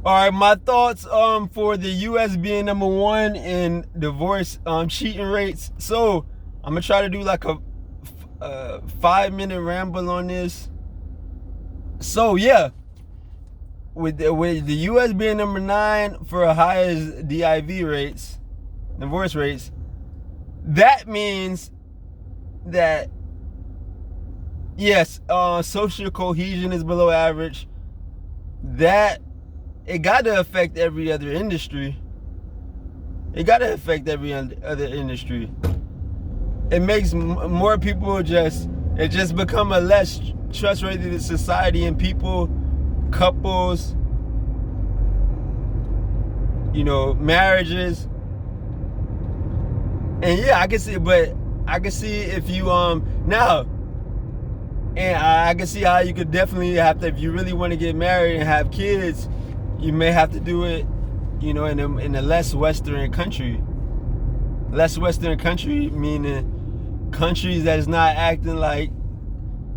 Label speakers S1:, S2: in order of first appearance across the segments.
S1: All right, my thoughts for the U.S. being number one in divorce cheating rates. So I'm gonna try to do like a 5-minute ramble on this. So yeah, with the U.S. being number 9 for highest DIV rates, divorce rates, that means that yes, social cohesion is below average. That it got to affect every other industry. It got to affect every other industry. It makes more people it just become a less trustworthy society, and people, couples, marriages. And yeah, I can see if you now, and I can see how you could definitely have to, if you really want to get married and have kids, you may have to do it, in a less Western country. Less Western country meaning countries that is not acting like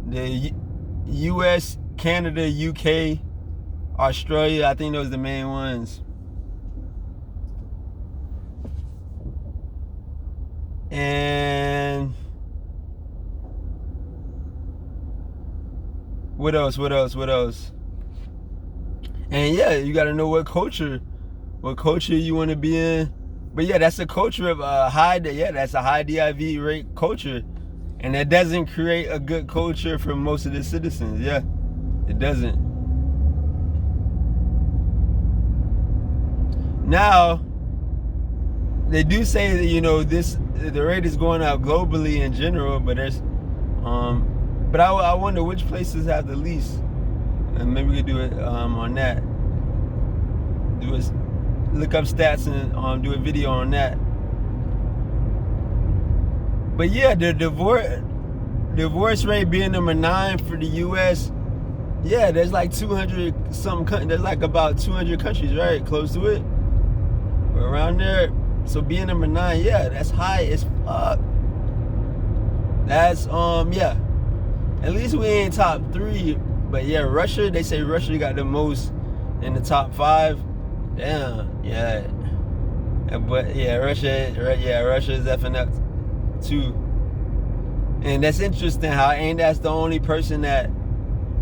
S1: the U.S., Canada, UK, Australia. I think those are the main ones. And what else? And yeah, you got to know what culture you want to be in. But yeah, that's a culture of that's a high DIV rate culture. And that doesn't create a good culture for most of the citizens. Yeah, it doesn't. Now, they do say that, the rate is going up globally in general, but but I wonder which places have the least. And maybe we could do it on that. Look up stats and do a video on that. But yeah, the divorce rate being number 9 for the U.S. Yeah, there's like 200 something. There's like about 200 countries, right, close to it, or around there. So being number 9, yeah, that's high as fuck. That's yeah. At least we ain't top 3. But yeah, Russia. They say Russia got the most in the top 5. Damn, yeah. But yeah, Russia is effing up too. And that's interesting how that's the only person that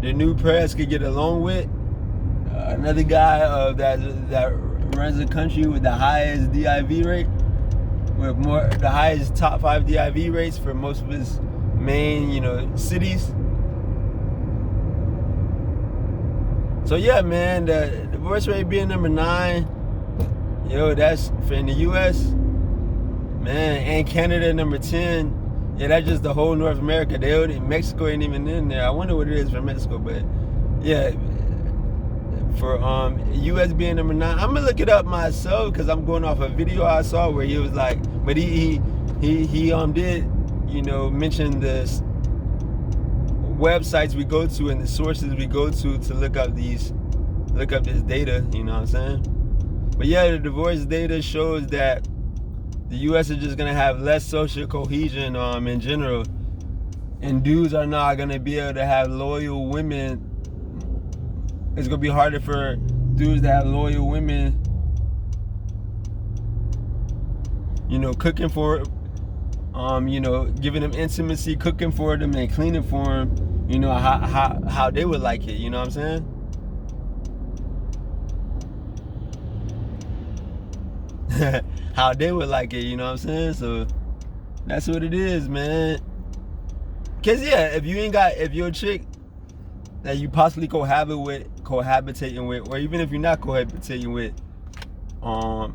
S1: the new press could get along with. Another guy that runs the country with the highest DIV rate, with the highest top 5 DIV rates for most of his main cities. So yeah, man, the divorce rate being number 9, that's for in the U.S. Man, and Canada number 10. Yeah, that's just the whole North America. Mexico ain't even in there. I wonder what it is for Mexico, but yeah, for U.S. being number 9, I'm gonna look it up myself because I'm going off a video I saw where he was like, but he did mention this websites we go to and the sources we go to look up this data. You know what I'm saying? But yeah, the divorce data shows that the U.S. is just gonna have less social cohesion in general, and dudes are not gonna be able to have loyal women. It's gonna be harder for dudes to have loyal women, cooking for, giving them intimacy, cooking for them and cleaning for them. How they would like it. You know what I'm saying? How they would like it, you know what I'm saying? So that's what it is, man. Cause yeah, if you're a chick that you possibly cohabitating with, or even if you're not cohabitating with, y'all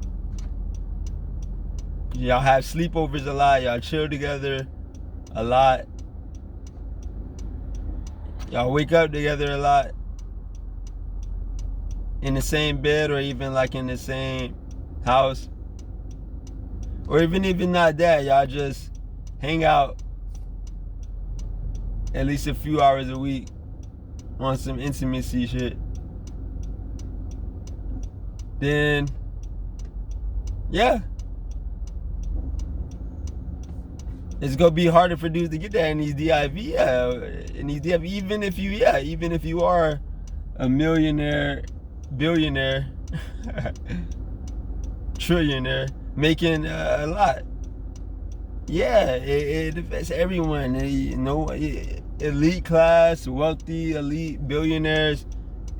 S1: have sleepovers a lot, y'all chill together a lot, y'all wake up together a lot, in the same bed or even like in the same house, or even not that, y'all just hang out at least a few hours a week on some intimacy shit, then yeah, it's gonna be harder for dudes to get that in these DIV. Yeah, in these DIV, even if you are a millionaire billionaire, trillionaire, making a lot. Yeah, it affects everyone. You know, elite class, wealthy, elite billionaires.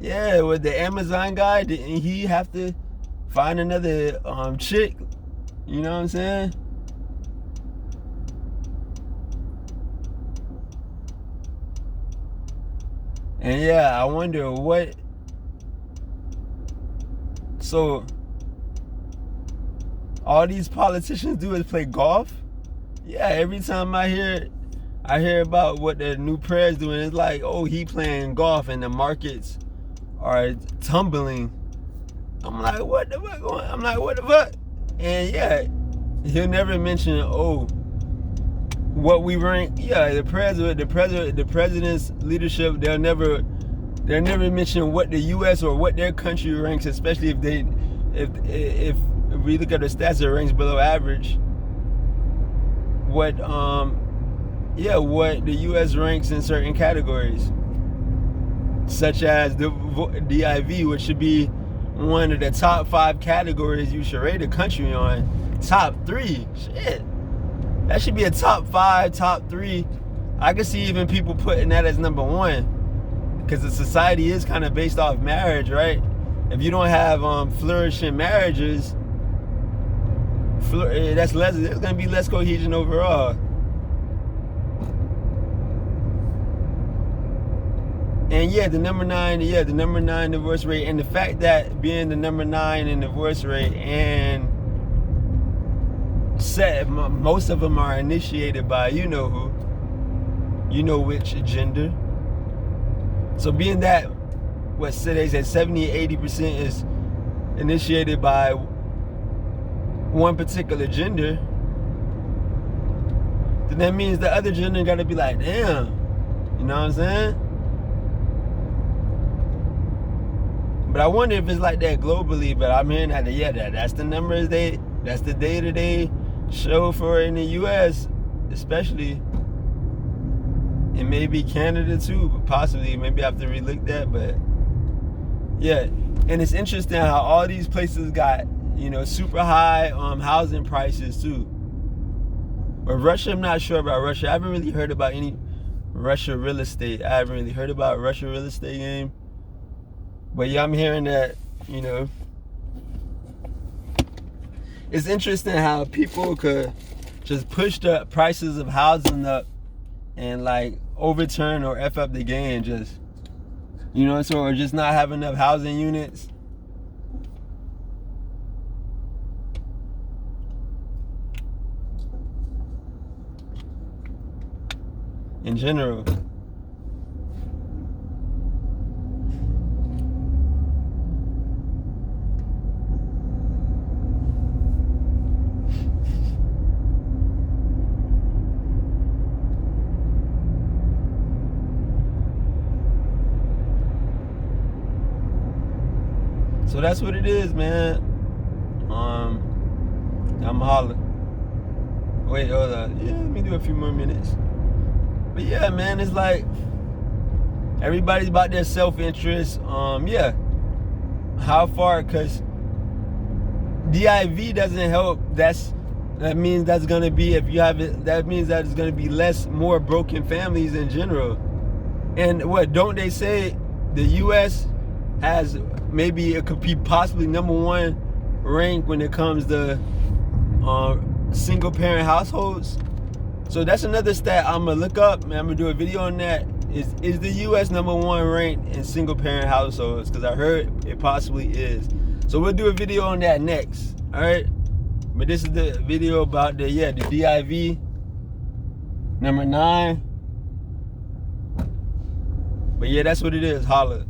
S1: Yeah, with the Amazon guy, didn't he have to find another chick? You know what I'm saying? And yeah, I wonder what. So all these politicians do is play golf. Yeah, every time I hear about what the new president's doing, it's like, oh, he playing golf and the markets are tumbling. I'm like, what the fuck going? I'm like, what the fuck? And yeah, he'll never mention, oh, what we rank. Yeah, the president's leadership. They'll never mention what the U.S. or what their country ranks, especially if we look at the stats, it ranks below average. What the U.S. ranks in certain categories, such as the DIV, which should be one of the top 5 categories you should rate a country on. Top 3, shit. That should be a top 5, top 3. I could see even people putting that as number 1, because the society is kind of based off marriage, right? If you don't have flourishing marriages, there's gonna be less cohesion overall. And yeah, the number 9 divorce rate, and the fact that being the number 9 in divorce rate, and most of them are initiated by you know who, you know which gender. So being that they said 70-80% is initiated by one particular gender, then that means the other gender gotta be like, damn, you know what I'm saying? But I wonder if it's like that globally. But I'm hearing that that's the numbers that's the data they show for in the U.S. especially, and maybe Canada too, but possibly. Maybe I have to relook that. But yeah, and it's interesting how all these places got, you know, super high housing prices too. But Russia, I'm not sure about Russia. I haven't really heard about any Russia real estate. I haven't really heard about Russia real estate game. But yeah, I'm hearing that, you know, it's interesting how people could just push the prices of housing up and like overturn or F up the game, just, you know, so, or just not have enough housing units. In general. So that's what it is, man. I'm hollering. Wait, hold on. Yeah, let me do a few more minutes. But yeah, man, it's like everybody's about their self-interest. Yeah. How far? Because DIV doesn't help. That means that's gonna be, if you have it, that means that it's gonna be more broken families in general. And what don't they say? The U.S. has maybe it could be possibly number 1 rank when it comes to single parent households. So that's another stat I'm gonna look up, man. I'm gonna do a video on that. Is the U.S. number 1 ranked in single parent households? Because I heard it possibly is. So we'll do a video on that next. All right. But this is the video about the DIV number 9. But yeah, that's what it is. Holla.